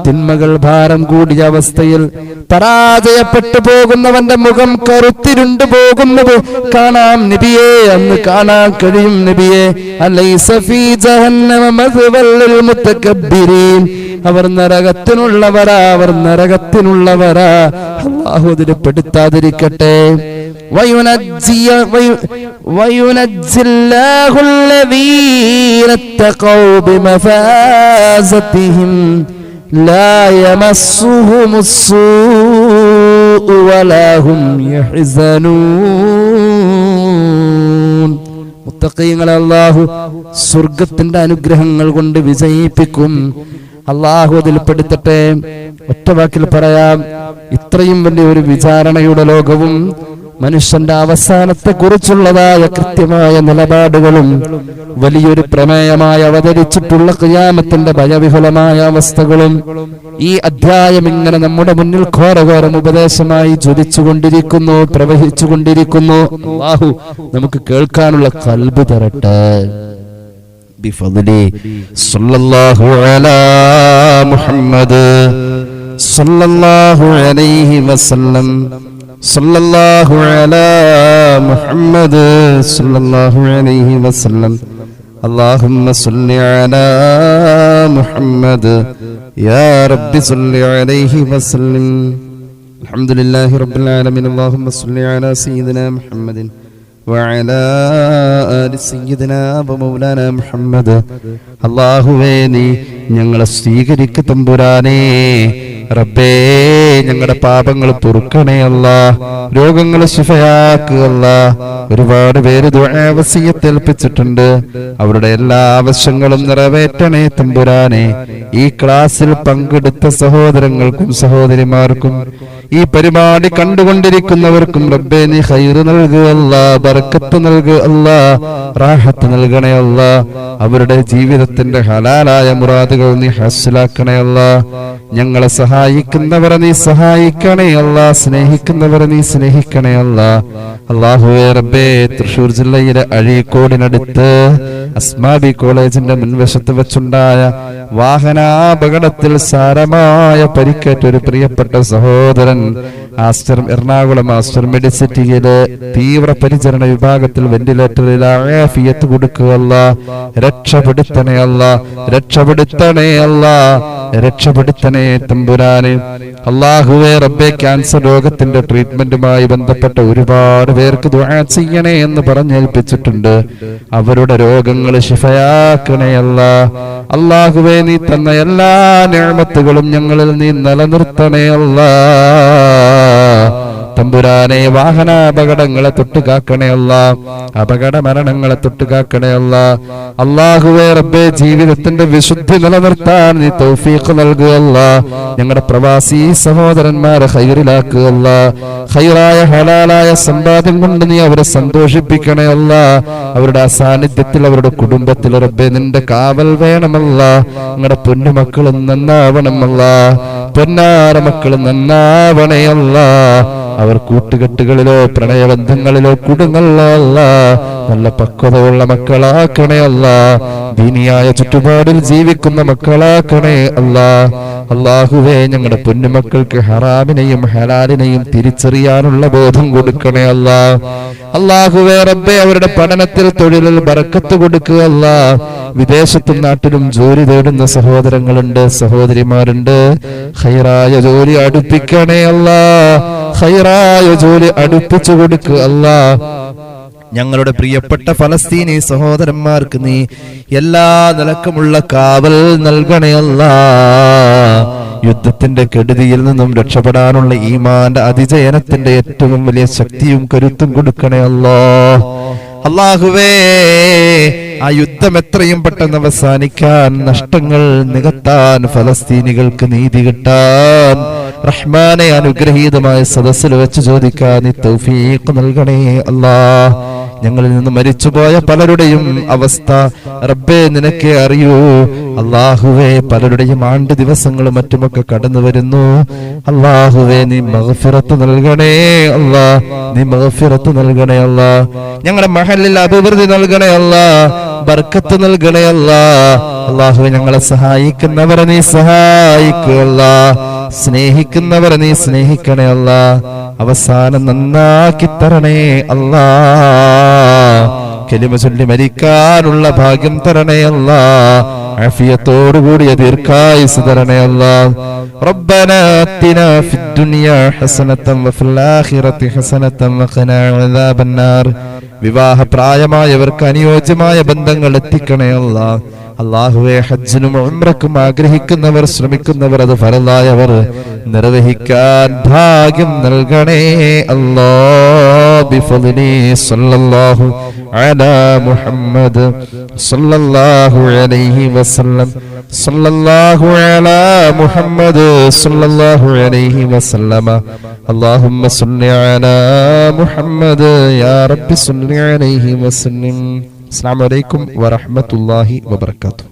തിന്മകൾ ഭാരം കൂടിയ അവസ്ഥയിൽ പരാജയപ്പെട്ടു പോകുന്നവന്റെ മുഖം കറുത്തിരുണ്ടു പോകുന്നത് കാണാം നബിയെ, അന്ന് കാണാൻ കഴിയും നബിയെ. അലൈസ ഫീ ജഹന്നമ മസ്വൽ ലിൽ മുതകബ്ബിരീൻ. അവർ നരകത്തിനുള്ളവരാ. അല്ലാഹു അതിനെ പെടുത്താതിരിക്കട്ടെ. وينجي الله الذين اتقوا بمفازتهم لا يمسهم السوء ولا هم يحزنون. മുത്തഖീങ്ങളെ അല്ലാഹു സ്വർഗത്തിന്റെ അനുഗ്രഹങ്ങൾ കൊണ്ട് വിജയിപ്പിക്കും. അല്ലാഹു അതിൽ പെടുത്തട്ടെ. ഒറ്റ വാക്കിൽ പറയാം, ഇത്രയും വലിയ ഒരു വിചാരണയുടെ ലോകവും മനുഷ്യന്റെ അവസാനത്തെ കുറിച്ചുള്ളതായ കൃത്യമായ നിലപാടുകളും വലിയൊരു പ്രമേയമായി അവതരിച്ചിട്ടുള്ള ഖിയാമത്തിന്റെ ഭയവിഹുലമായ അവസ്ഥകളും ഈ അധ്യായം ഇങ്ങനെ നമ്മുടെ മുന്നിൽ ഘോരഘോരം ഉപദേശമായി ജ്വലിച്ചുകൊണ്ടിരിക്കുന്നു, പ്രവഹിച്ചുകൊണ്ടിരിക്കുന്നു. അല്ലാഹു നമുക്ക് കേൾക്കാനുള്ള ഖൽബ് തരട്ടെ. ബിഫദ്ലി സല്ലല്ലാഹു അലാ മുഹമ്മദ് സല്ലല്ലാഹു അലൈഹി വസല്ലം സല്ലല്ലാഹു അലാ മുഹമ്മദ് സല്ലല്ലാഹു അലൈഹി വസല്ലം. അല്ലാഹുമ്മ സല്ലി അലാ മുഹമ്മദ് യാ റബ്ബി സല്ലി അലൈഹി വസല്ലം. അൽഹംദുലില്ലാഹി റബ്ബിൽ ആലമീൻ. അല്ലാഹുമ്മ സല്ലി അലാ സയ്യിദിനാ മുഹമ്മദിൻ വഅലാ ആലി സയ്യിദിനാ വമൗലാനാ മുഹമ്മദ്. അല്ലാഹുവേ, നീ ഞങ്ങളെ സ്വീകരിക്കു തമ്പുരാനേ. റബ്ബേ, ഞങ്ങളുടെ പാപങ്ങൾ പൊറുക്കണേ അല്ലാ, രോഗങ്ങൾ ശിഫയാക്കുക അല്ലാ. ഒരുപാട് പേര് ദുആ വസിയത്ത് ഏൽപ്പിച്ചിട്ടുണ്ട്. അവരുടെ എല്ലാ ആവശ്യങ്ങളും നിറവേറ്റണേ തമ്പുരാനെ. ഈ ക്ലാസ്സിൽ പങ്കെടുത്ത സഹോദരങ്ങൾക്കും സഹോദരിമാർക്കും ഈ പരിപാടി കണ്ടുകൊണ്ടിരിക്കുന്നവർക്കും റബ്ബേ നീ ഖൈറ് നൽകുക അല്ലാ, ബർക്കത്ത് നൽകുക അല്ലാ, റാഹത്ത് നൽകണേ അല്ലാ. അവരുടെ ജീവിതത്തിന്റെ ഹലാലായ മുറാദുകൾ നീ ഹാസിലാക്കണേ അല്ലാ. ഞങ്ങളെ സഹായിക്കുന്നവരെ നീ സഹായിക്കണേ അല്ലാ, സ്നേഹിക്കുന്നവരെ നീ സ്നേഹിക്കണേ അല്ലാ. അല്ലാഹുവേ റബ്ബേ, തൃശ്ശൂർ ജില്ലയിലെ അഴീക്കോടിനടുത്ത് അസ്മാബി കോളേജിന്റെ മുൻവശത്ത് വെച്ചുണ്ടായ വാഹനാപകടത്തിൽ സാരമായ പരിക്കേറ്റ ഒരു പ്രിയപ്പെട്ട സഹോദരൻ എറണാകുളം ആസ്റ്റർ മെഡിസിറ്റിയിലെ തീവ്ര പരിചരണ വിഭാഗത്തിൽ വെന്റിലേറ്ററിൽ ആഫിയത്ത് കൊടുക്കുക അല്ലാ, രക്ഷപ്പെടുത്തണേ അല്ലാ, രക്ഷപ്പെടുത്തണേ അല്ലാ. രക്ഷപ്പെടുത്തണേ തമ്പുരാനെ. അല്ലാഹുവേ റബ്ബേ, ക്യാൻസർ രോഗത്തിന്റെ ട്രീറ്റ്മെന്റുമായി ബന്ധപ്പെട്ട ഒരുപാട് പേർക്ക് ദുആ ചെയ്യണേ എന്ന് പറഞ്ഞേൽപ്പിച്ചിട്ടുണ്ട്. അവരുടെ രോഗങ്ങൾ ശിഫയാക്കണേ അല്ലാ. അല്ലാഹുവേ, നീ തന്ന എല്ലാ നിഅമത്തുകളും ഞങ്ങളിൽ നീ നിലനിർത്തണേ അല്ലാ. തമ്പുരാനെ, വാഹനാപകടങ്ങളെ തൊട്ടുകാക്കണേ അല്ലാ. അപകട മരണങ്ങളെ തൊട്ടുകാക്കണേ അല്ലാ. അല്ലാഹുവേ റബ്ബേ, ജീവിതത്തിന്റെ വിശുദ്ധി നിലനിർത്താൻ നീ തൗഫീഖ് നൽകുക അല്ലാ. ഞങ്ങളുടെ പ്രവാസി സഹോദരന്മാരെ ഖൈറിലാക്കുക അല്ലാ. ഖൈറായ ഹലാലായ സമ്പാദ്യം കൊണ്ട് നീ അവരെ സന്തോഷിപ്പിക്കണേ അല്ലാ. അവരുടെ സാന്നിധ്യത്തിൽ അവരുടെ കുടുംബത്തിൽ റബ്ബേ നിന്റെ കാവൽ വേണമല്ലാ. ഞങ്ങളുടെ പൊന്നുമക്കൾ നന്നാവണമല്ലാ. പൊന്നാര മക്കൾ നന്നാവണേ അല്ലാ. അവർ കൂട്ടുകെട്ടുകളിലോ പ്രണയബന്ധങ്ങളിലോ കുടുങ്ങല്ല. നല്ല പക്വതയുള്ള മക്കളാക്കണേ അല്ലാ. ദീനിയായ ചുറ്റുപാടിൽ ജീവിക്കുന്ന മക്കളാക്കണേ അല്ലാ. അല്ലാഹുവേ, ഞങ്ങളുടെ പൊന്നുമക്കൾക്ക് ഹറാമിനെയും ഹലാലിനെയും തിരിച്ചറിയാനുള്ള ബോധം കൊടുക്കണേ അല്ലാ. അല്ലാഹുവേ റബ്ബേ, അവരുടെ പഠനത്തിൽ തൊഴിലിൽ ബറക്കത്ത് കൊടുക്കുക അല്ലാ. വിദേശത്തും നാട്ടിലും ജോലി തേടുന്ന സഹോദരങ്ങളുണ്ട്, സഹോദരിമാരുണ്ട്. ഖൈറായ ജോലി അടുപ്പിക്കണേ അല്ലാ. ഖൈറായ ജോലി അടുപ്പിച്ചു കൊടുക്കുക അല്ലാ. ഞങ്ങളുടെ പ്രിയപ്പെട്ട ഫലസ്തീനി സഹോദരന്മാർക്ക് നീ എല്ലാ നിലക്കുമുള്ള കാവൽ നൽകണേ അല്ലാ. യുദ്ധത്തിന്റെ കെടുതിയിൽ നിന്നും രക്ഷപ്പെടാനുള്ള ഈമാന്റെ അതിജയനത്തിന്റെ ഏറ്റവും വലിയ ശക്തിയും കരുത്തും കൊടുക്കണേ അല്ലാ. അല്ലാഹുവേ, ആ യുദ്ധം എത്രയും പെട്ടെന്ന് അവസാനിക്കാൻ, നഷ്ടങ്ങൾ നികത്താൻ, ഫലസ്തീനികൾക്ക് നീതി കിട്ടാൻ റഹ്മാനെ അനുഗ്രഹീതമായ സദസ്സിൽ വെച്ച് ചോദിക്കാൻ നീ തൗഫീഖ് നൽകണേ അല്ലാ. ഞങ്ങളിൽ നിന്ന് മരിച്ചുപോയ പലരുടെയും അവസ്ഥ റബ്ബേ നിനക്കേ അറിയൂ. അല്ലാഹുവേ, പലരുടെയും ആണ്ട് ദിവസങ്ങളും മറ്റുമൊക്കെ കടന്നു വരുന്നു. അല്ലാഹുവേ, നീ മഗ്ഫിറത്ത് നൽകണേ അല്ലാ. നീ മഗ്ഫിറത്ത് നൽകണേ അല്ലാ. ഞങ്ങളുടെ മഹല്ലിൽ അഭിവൃദ്ധി നൽകണേ അല്ലാ. ബർക്കത്ത് നൽകണേ അല്ലാ. അല്ലാഹുവേ, ഞങ്ങളെ സഹായിക്കുന്നവരെ നീ സഹായിക്കുക അല്ലാ. സ്നേഹിക്കുന്നവരെ നീ സ്നേഹിക്കണേ അല്ലാ. അവസാനം നന്നാക്കി തരണേ അല്ലാ. കലിമ ചൊല്ലി മരിക്കാനുള്ള ഭാഗ്യം തരണേ അല്ലാ. ആഫിയത്തോടുകൂടിയ ദീർഘായുസ് തരണേ അല്ലാ. റബ്ബനാ ആതിനാ ഫിദ്ദുനിയാ ഹസനതൻ വഫിൽ ആഖിറതി ഹസനതൻ വഖിനാ അദാബന്നാർ. വിവാഹ പ്രായമായവർക്ക് അനുയോജ്യമായ ബന്ധങ്ങൾ എത്തിക്കണേ അല്ലാ. അല്ലാഹുവേ, ഹജ്ജിനും ഉംറക്കും ആഗ്രഹിക്കുന്നവർ, ശ്രമിക്കുന്നവർ, അത് ഫറലായവർ നിർവഹിക്കാൻ ഭാഗ്യം നൽകണേ അല്ലാ. ബിഫദ്ലി സല്ലല്ലാഹു അലാ മുഹമ്മദ് സല്ലല്ലാഹു അലൈഹി വസല്ലം. സല്ലല്ലാഹു അലാ മുഹമ്മദ് സല്ലല്ലാഹു അലൈഹി വസല്ലമ. അല്ലാഹുമ്മ സല്ലി അലാ മുഹമ്മദ് യാ റബ്ബി സല്ലി അലൈഹി വസല്ലം. അസ്സലാമു അലൈക്കും വറഹ്മത്തുള്ളാഹി വബറകാതുഹു.